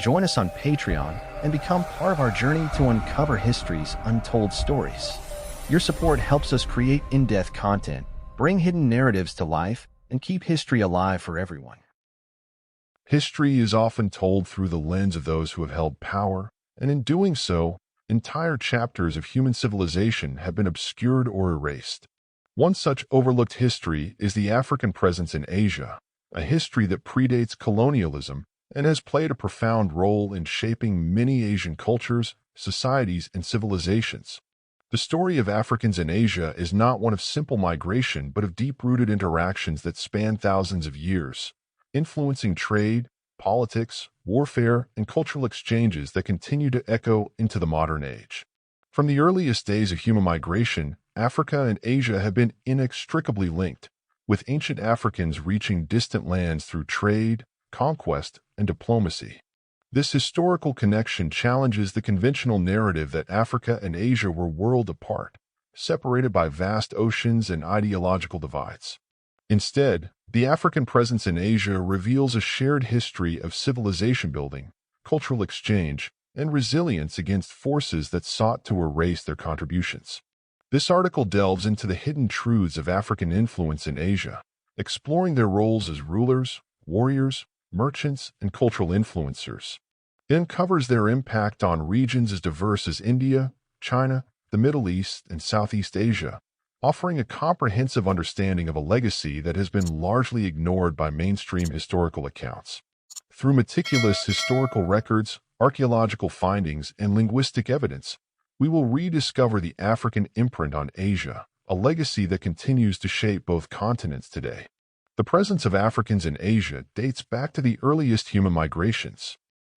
Join us on Patreon and become part of our journey to uncover history's untold stories. Your support helps us create in-depth content, bring hidden narratives to life, and keep history alive for everyone. History is often told through the lens of those who have held power, and in doing so, entire chapters of human civilization have been obscured or erased. One such overlooked history is the African presence in Asia, a history that predates colonialism and has played a profound role in shaping many Asian cultures, societies, and civilizations. The story of Africans in Asia is not one of simple migration but of deep-rooted interactions that span thousands of years, influencing trade, politics, warfare, and cultural exchanges that continue to echo into the modern age. From the earliest days of human migration, Africa and Asia have been inextricably linked, with ancient Africans reaching distant lands through trade, conquest, and diplomacy. This historical connection challenges the conventional narrative that Africa and Asia were worlds apart, separated by vast oceans and ideological divides. Instead, the African presence in Asia reveals a shared history of civilization building, cultural exchange, and resilience against forces that sought to erase their contributions. This article delves into the hidden truths of African influence in Asia, exploring their roles as rulers, warriors, merchants, and cultural influencers. It uncovers their impact on regions as diverse as India, China, the Middle East, and Southeast Asia, offering a comprehensive understanding of a legacy that has been largely ignored by mainstream historical accounts. Through meticulous historical records, archaeological findings, and linguistic evidence, we will rediscover the African imprint on Asia, a legacy that continues to shape both continents today. The presence of Africans in Asia dates back to the earliest human migrations.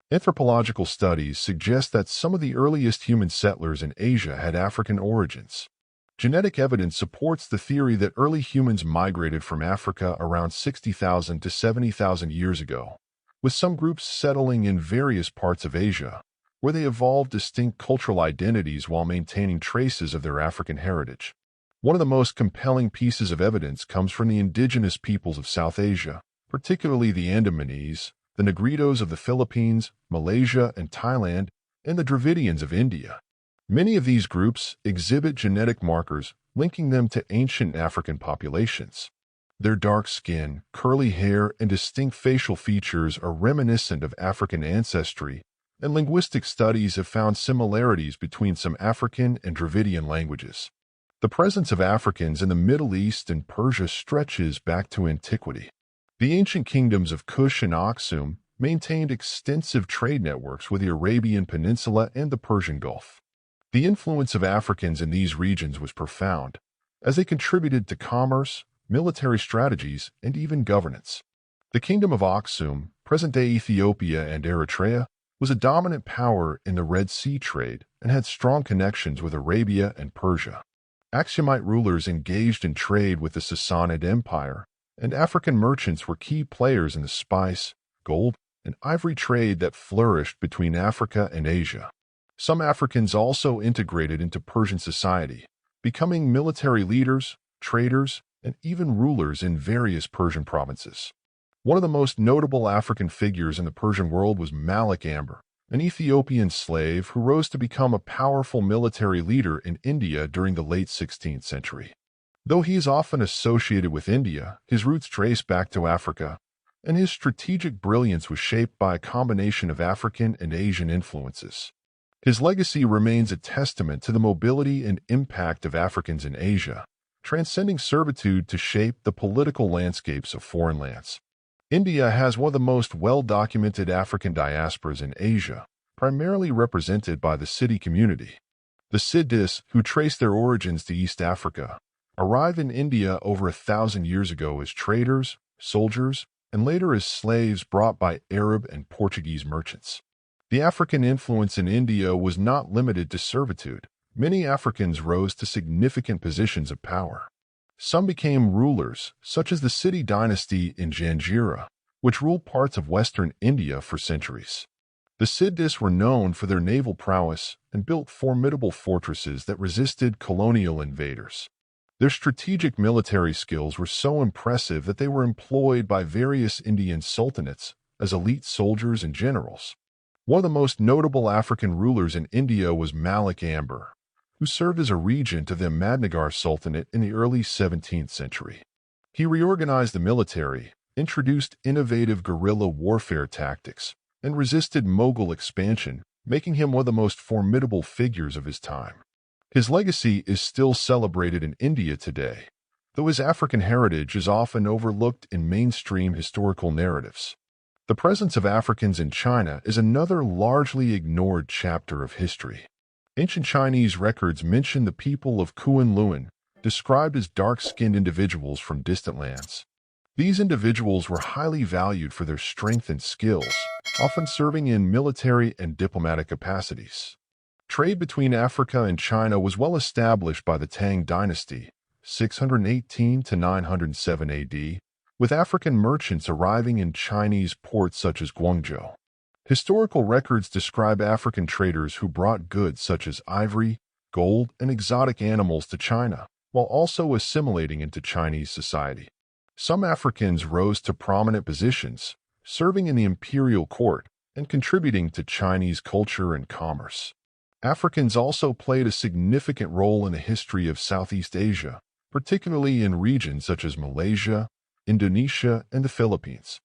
Anthropological studies suggest that some of the earliest human settlers in Asia had African origins. Genetic evidence supports the theory that early humans migrated from Africa around 60,000 to 70,000 years ago, with some groups settling in various parts of Asia, where they evolved distinct cultural identities while maintaining traces of their African heritage. One of the most compelling pieces of evidence comes from the indigenous peoples of South Asia, particularly the Andamanese, the Negritos of the Philippines, Malaysia, and Thailand, and the Dravidians of India. Many of these groups exhibit genetic markers linking them to ancient African populations. Their dark skin, curly hair, and distinct facial features are reminiscent of African ancestry, and linguistic studies have found similarities between some African and Dravidian languages. The presence of Africans in the Middle East and Persia stretches back to antiquity. The ancient kingdoms of Kush and Aksum maintained extensive trade networks with the Arabian Peninsula and the Persian Gulf. The influence of Africans in these regions was profound, as they contributed to commerce, military strategies, and even governance. The Kingdom of Aksum, present-day Ethiopia and Eritrea, was a dominant power in the Red Sea trade and had strong connections with Arabia and Persia. Aksumite rulers engaged in trade with the Sassanid Empire, and African merchants were key players in the spice, gold, and ivory trade that flourished between Africa and Asia. Some Africans also integrated into Persian society, becoming military leaders, traders, and even rulers in various Persian provinces. One of the most notable African figures in the Persian world was Malik Ambar, an Ethiopian slave who rose to become a powerful military leader in India during the late 16th century. Though he is often associated with India, his roots trace back to Africa, and his strategic brilliance was shaped by a combination of African and Asian influences. His legacy remains a testament to the mobility and impact of Africans in Asia, transcending servitude to shape the political landscapes of foreign lands. India has one of the most well-documented African diasporas in Asia, primarily represented by the Siddi community. The Siddis, who trace their origins to East Africa, arrived in India over 1,000 years ago as traders, soldiers, and later as slaves brought by Arab and Portuguese merchants. The African influence in India was not limited to servitude. Many Africans rose to significant positions of power. Some became rulers, such as the Siddi dynasty in Janjira, which ruled parts of western India for centuries. The Siddis were known for their naval prowess and built formidable fortresses that resisted colonial invaders. Their strategic military skills were so impressive that they were employed by various Indian sultanates as elite soldiers and generals. One of the most notable African rulers in India was Malik Ambar, who served as a regent of the Ahmadnagar Sultanate in the early 17th century. He reorganized the military, introduced innovative guerrilla warfare tactics, and resisted Mughal expansion, making him one of the most formidable figures of his time. His legacy is still celebrated in India today, though his African heritage is often overlooked in mainstream historical narratives. The presence of Africans in China is another largely ignored chapter of history. Ancient Chinese records mention the people of Kunlun, described as dark-skinned individuals from distant lands. These individuals were highly valued for their strength and skills, often serving in military and diplomatic capacities. Trade between Africa and China was well established by the Tang dynasty, 618 to 907 AD, with African merchants arriving in Chinese ports such as Guangzhou. Historical records describe African traders who brought goods such as ivory, gold, and exotic animals to China, while also assimilating into Chinese society. Some Africans rose to prominent positions, serving in the imperial court and contributing to Chinese culture and commerce. Africans also played a significant role in the history of Southeast Asia, particularly in regions such as Malaysia, Indonesia, and the Philippines.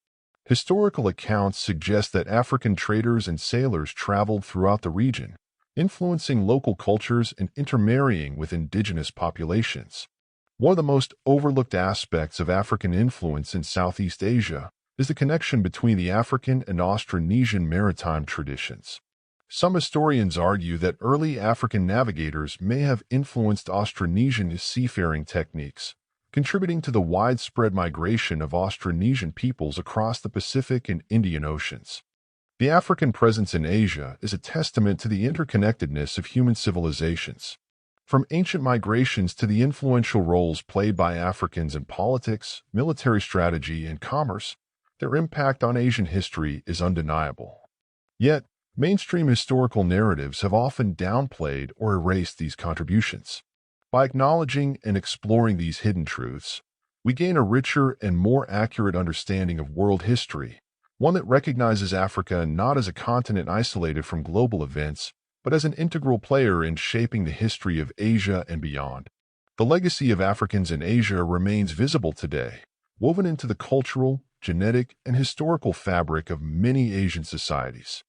Historical accounts suggest that African traders and sailors traveled throughout the region, influencing local cultures and intermarrying with indigenous populations. One of the most overlooked aspects of African influence in Southeast Asia is the connection between the African and Austronesian maritime traditions. Some historians argue that early African navigators may have influenced Austronesian seafaring techniques, contributing to the widespread migration of Austronesian peoples across the Pacific and Indian Oceans. The African presence in Asia is a testament to the interconnectedness of human civilizations. From ancient migrations to the influential roles played by Africans in politics, military strategy, and commerce, their impact on Asian history is undeniable. Yet, mainstream historical narratives have often downplayed or erased these contributions. By acknowledging and exploring these hidden truths, we gain a richer and more accurate understanding of world history, one that recognizes Africa not as a continent isolated from global events, but as an integral player in shaping the history of Asia and beyond. The legacy of Africans in Asia remains visible today, woven into the cultural, genetic, and historical fabric of many Asian societies.